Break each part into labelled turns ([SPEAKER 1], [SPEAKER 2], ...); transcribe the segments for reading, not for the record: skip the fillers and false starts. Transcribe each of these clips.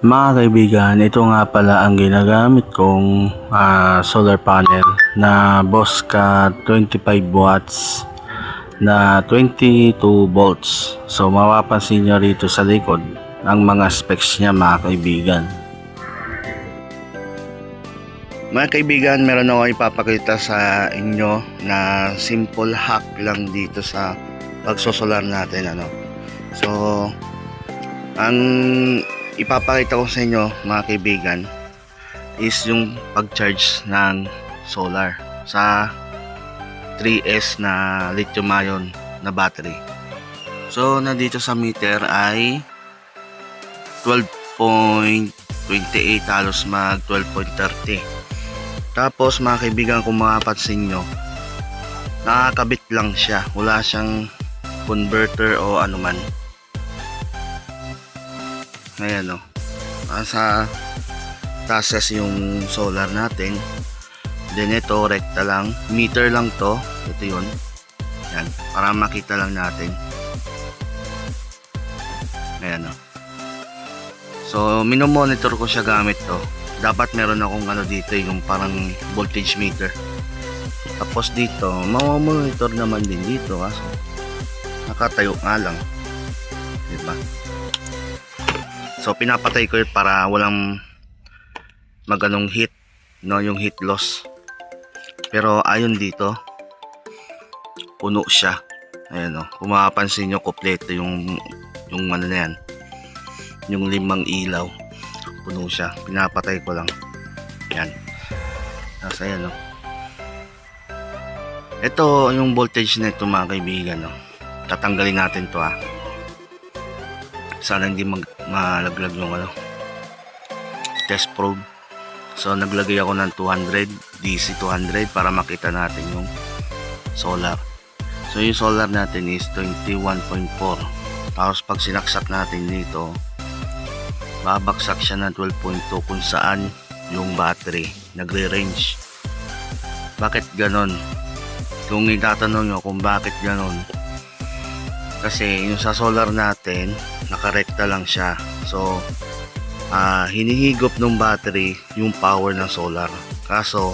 [SPEAKER 1] Mga kaibigan, ito nga pala ang ginagamit kong solar panel na Bosca 25 watts na 22 volts. So mapapansin nyo rito sa likod ang mga specs niya mga kaibigan. Mga kaibigan, meron ako ipapakita sa inyo na simple hack lang dito sa pagsosolar natin. So, ang ipapakita ko sa inyo mga kaibigan is yung pag-charge ng solar sa 3S na lithium ion na battery. So nandito sa meter ay 12.28, halos mag 12.30. Tapos mga kaibigan, kung mapapansin nyo, nakakabit lang siya, wala siyang converter o anuman. Ayan o, nasa taas yung solar natin. Then ito, rekta lang, meter lang to, ito yun. Ayan, para makita lang natin. Ayan o. So minomonitor ko siya gamit to. Dapat meron akong dito, yung parang voltage meter. Tapos dito, mamamonitor naman din dito, kaso nakatayo nga lang, diba? So pinapatay ko yun para walang maganong heat, no, yung heat loss. Pero ayon dito, puno siya. Ayan o, kung mapapansin nyo, kompleto yung ano na yan, yung 5 ilaw, puno siya. Pinapatay ko lang. Yan. Tapos ayan o, ito yung voltage na ito mga kaibigan o. Tatanggalin natin to sana hindi malaglag yung test probe. So naglagay ako ng 200 DC 200 para makita natin yung solar. So yung solar natin is 21.4. Tapos pag sinaksak natin dito, babaksak siya ng 12.2 kung saan yung battery nagre-range. Bakit ganon? Kung itatanong nyo kung bakit ganon, kasi yung sa solar natin nakarekta lang siya. So hinihigop ng battery yung power ng solar. Kaso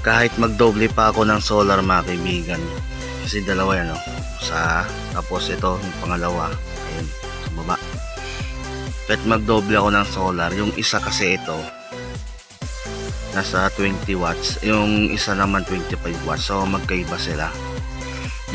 [SPEAKER 1] kahit magdoble pa ako ng solar mga kaibigan, kasi dalawa yan tapos ito yung pangalawa, ayun sa baba. Kahit magdoble ako ng solar, yung isa kasi ito nasa 20 watts, yung isa naman 25 watts. So magkaiba sila,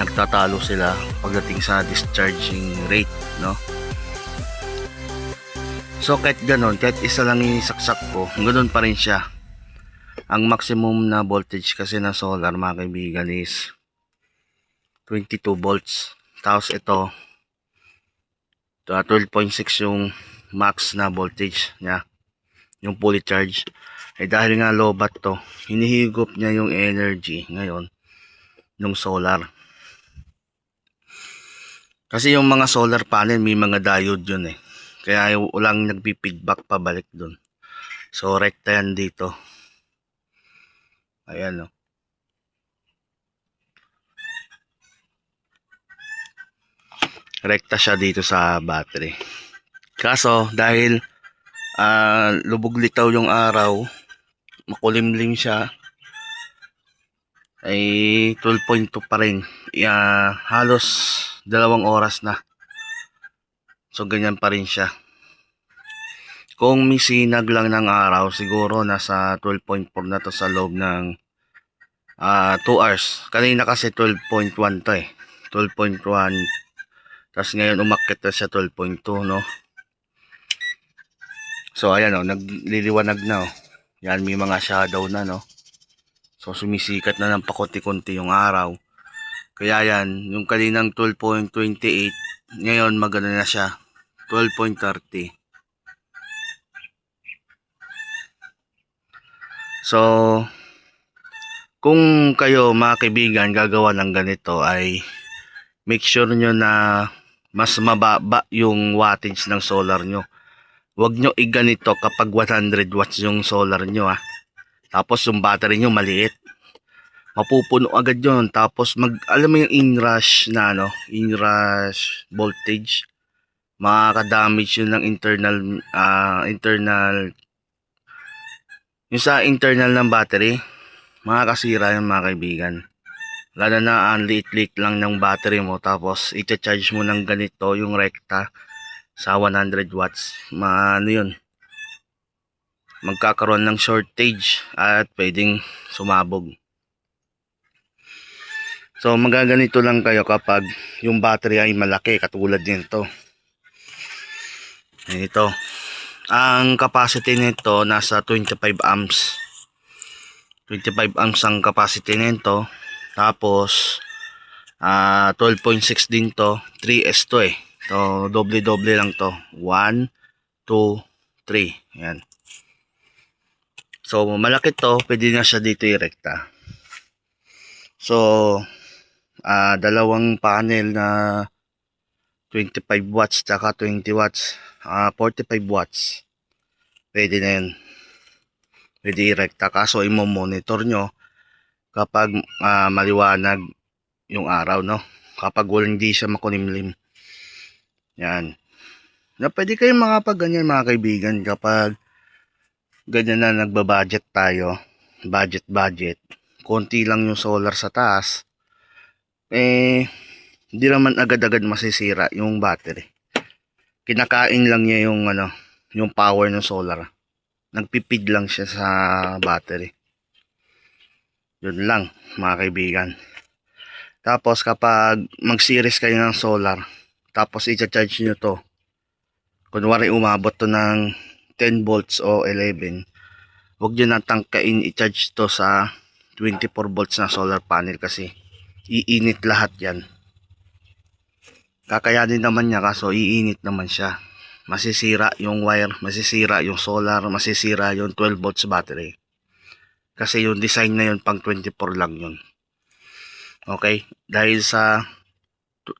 [SPEAKER 1] nagtatalo sila pagdating sa discharging rate, no? So kahit ganon, kahit isa lang isaksak ko, ganon pa rin siya. Ang maximum na voltage kasi na solar mga kaibigan is 22 volts. Tapos ito 12.6 yung max na voltage niya, yung fully charge. Dahil nga lobat to, hinihigop niya yung energy ngayon ng solar. Kasi yung mga solar panel may mga diode yun kaya walang nagpi-feedback pabalik dun. So rekta yan dito. Ayan o. Rekta siya dito sa battery. Kaso dahil lubog litaw yung araw, makulimlim siya, ay 12.2 pa rin. Halos 2 oras na. So ganyan pa rin siya. Kung misinag lang ng araw, siguro nasa 12.4 na to sa loob ng 2 hours. Kanina kasi 12.1 to 12.1. Tapos ngayon umakyat na siya 12.2, no? So ayan nagliliwanag na Yan, may mga shadow na, no? So sumisikat na ng pakunti-kunti yung araw. Kaya yan, yung kaninang 12.28, ngayon maganda na siya, 12.30. So kung kayo mga kaibigan gagawa ng ganito, ay make sure nyo na mas mababa yung wattage ng solar nyo. Huwag nyo iganito kapag 100 watts yung solar nyo tapos yung battery nyo maliit, mapupuno agad yon. Tapos alam mo yung inrush na inrush voltage, makaka-damage yun ng yung sa internal ng battery, makakasira yun mga kaibigan. Lalo na ang liit-liit lang ng battery mo, tapos i-charge mo ng ganito yung rekta sa 100 watts, ano yun, magkakaroon ng shortage at pwedeng sumabog. So magaganito lang kayo kapag yung battery ay malaki, katulad nito. Ito, ang capacity nito nasa 25 amps. 25 amps ang capacity nito. Tapos 12.6 din to, 3S to eh. So doble-doble lang to. 1, 2, 3. Yan. So malaki to, pwede na siya dito irekta. So dalawang panel na 25 watts tsaka 20 watts, 45 watts. Pwede na yan. Pwede irekta, kaso i-monitor nyo kapag maliwanag yung araw, no? Kapag hindi siya makulimlim. Yan. Na pwede kayong makapag-ganyan mga kaibigan kapag ganyan na nagbabudget tayo. Budget. Konti lang yung solar sa taas. Hindi naman agad-agad masisira yung battery. Kinakain lang niya yung yung power ng solar. Nagpipid lang siya sa battery. Yun lang mga kaibigan. Tapos kapag mag-series kayo ng solar, tapos i-charge nyo to, kunwari umabot to ng 10 volts o 11, huwag nyo nang tangkain i-charge to sa 24 volts na solar panel kasi iinit lahat yan. Kakayanin naman niya, kaso iinit naman siya. Masisira yung wire, masisira yung solar, masisira yung 12 volts battery. Kasi yung design na yun pang 24 lang yun. Okay, dahil sa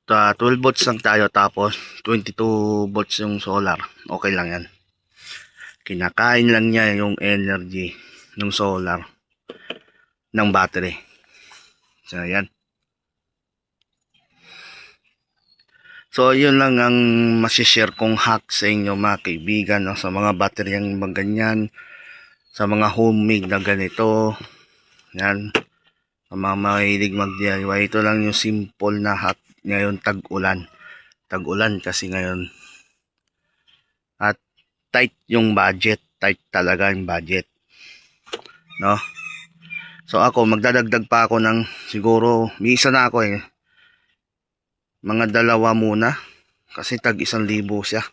[SPEAKER 1] 12 volts lang tayo, tapos 22 volts yung solar, okay lang yan. Kinakain lang niya yung energy ng solar ng battery. So yan. So yun lang ang masishare kong hack sa inyo mga kaibigan, no? Sa mga bateryang ganyan, sa mga homemade na ganito, yan, sa mga mahilig mag-DIY. Ito lang yung simple na hack ngayon, tag-ulan kasi ngayon, at tight yung budget, tight talaga yung budget, no? So ako magdadagdag pa ako ng siguro, may isa na ako mga dalawa muna kasi tag 1,000 siya.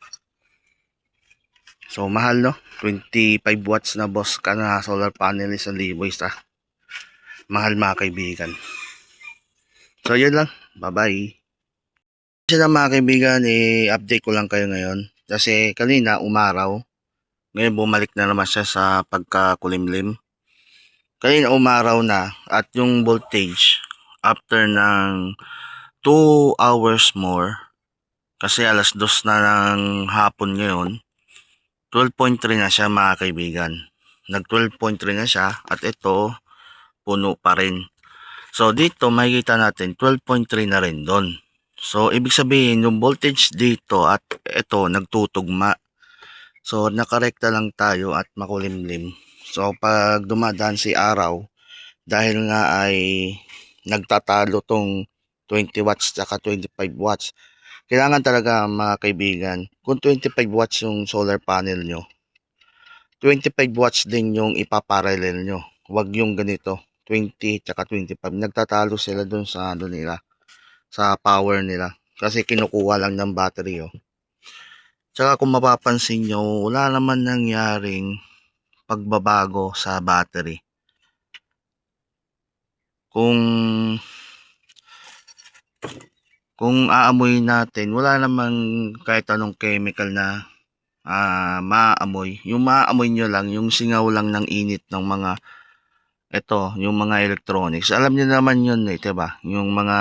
[SPEAKER 1] So mahal, no? 25 watts na boss ka na solar panel, 1,000 isa. Mahal mga kaibigan. So yun lang, bye bye. Kasi na mga kaibigan, update ko lang kayo ngayon kasi kanina umaraw, ngayon bumalik na naman siya sa pagkakulimlim. Kanina umaraw na, at yung voltage after ng 2 hours more, kasi alas 2 na ng hapon ngayon, 12.3 na siya mga kaibigan. Nag 12.3 na siya, at ito puno pa rin. So dito makikita natin 12.3 na rin doon. So ibig sabihin yung voltage dito at ito nagtutugma. So nakarekta lang tayo at makulimlim. So pag dumadaan si araw, dahil nga ay nagtatalo tong 20 watts at 25 watts, kailangan talaga mga kaibigan, kung 25 watts yung solar panel nyo, 25 watts din yung ipaparallel nyo. Huwag yung ganito 20 tsaka 25, nagtatalo sila dun sa nila, sa power nila, kasi kinukuha lang ng battery. Tsaka kung mapapansin nyo, wala naman nangyaring pagbabago sa battery. Kung aamoy natin, wala namang kahit anong chemical na maamoy. Yung maamoy nyo lang, yung singaw lang ng init ng mga yung mga electronics. Alam niyo naman yun, diba? Yung mga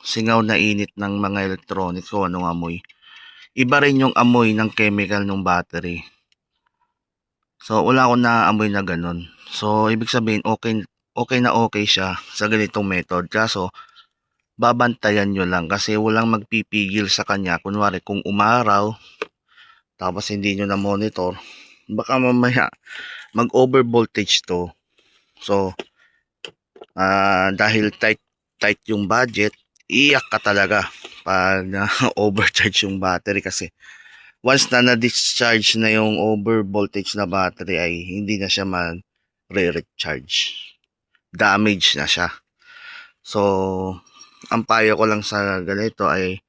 [SPEAKER 1] singaw na init ng mga electronics, kung anong amoy. Iba rin yung amoy ng chemical ng battery. So wala akong naamoy na ganun. So ibig sabihin okay na okay siya sa ganitong method. Kaso babantayan nyo lang kasi walang magpipigil sa kanya. Kunwari kung umaraw tapos hindi nyo na monitor, baka mamaya mag over voltage to. So dahil tight yung budget, iyak ka talaga pag overcharge yung battery kasi once na na-discharge na yung over voltage na battery ay hindi na siya re-recharge. Damage na siya. So, ang payo ko lang sa ganito ay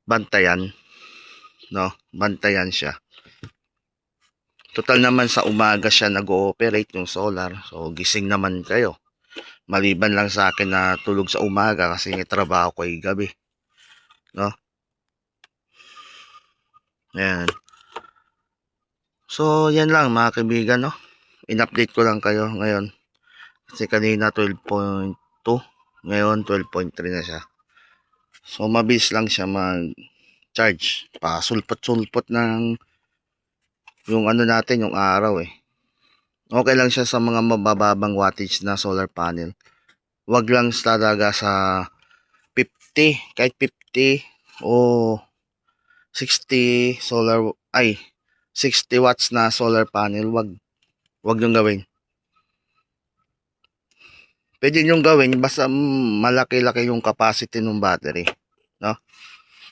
[SPEAKER 1] bantayan, no? Bantayan siya. Total naman sa umaga siya nag-ooperate yung solar. So, gising naman kayo. Maliban lang sa akin na tulog sa umaga kasi may trabaho ko ay gabi, no? Ayan. So, yan lang mga kaibigan, no? In-update ko lang kayo ngayon. Kasi kanina 12.2, ngayon 12.3 na siya. So, mabilis lang siya mag-charge. Pasulpot-sulpot ng yung ano natin, yung araw eh. Okay lang siya sa mga mabababang wattage na solar panel. Wag lang talaga sa 50, kahit 50 o 60 60 watts na solar panel, wag yung gawin. Pwede nyo gawin basta malaki-laki yung capacity ng battery, no?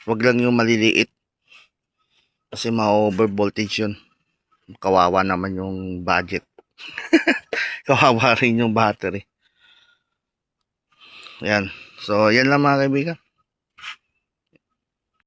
[SPEAKER 1] Wag lang yung maliliit kasi ma-over voltage yun. Kawawa naman yung budget. Kawawa rin yung battery. Ayan. So, yan lang mga kaibigan.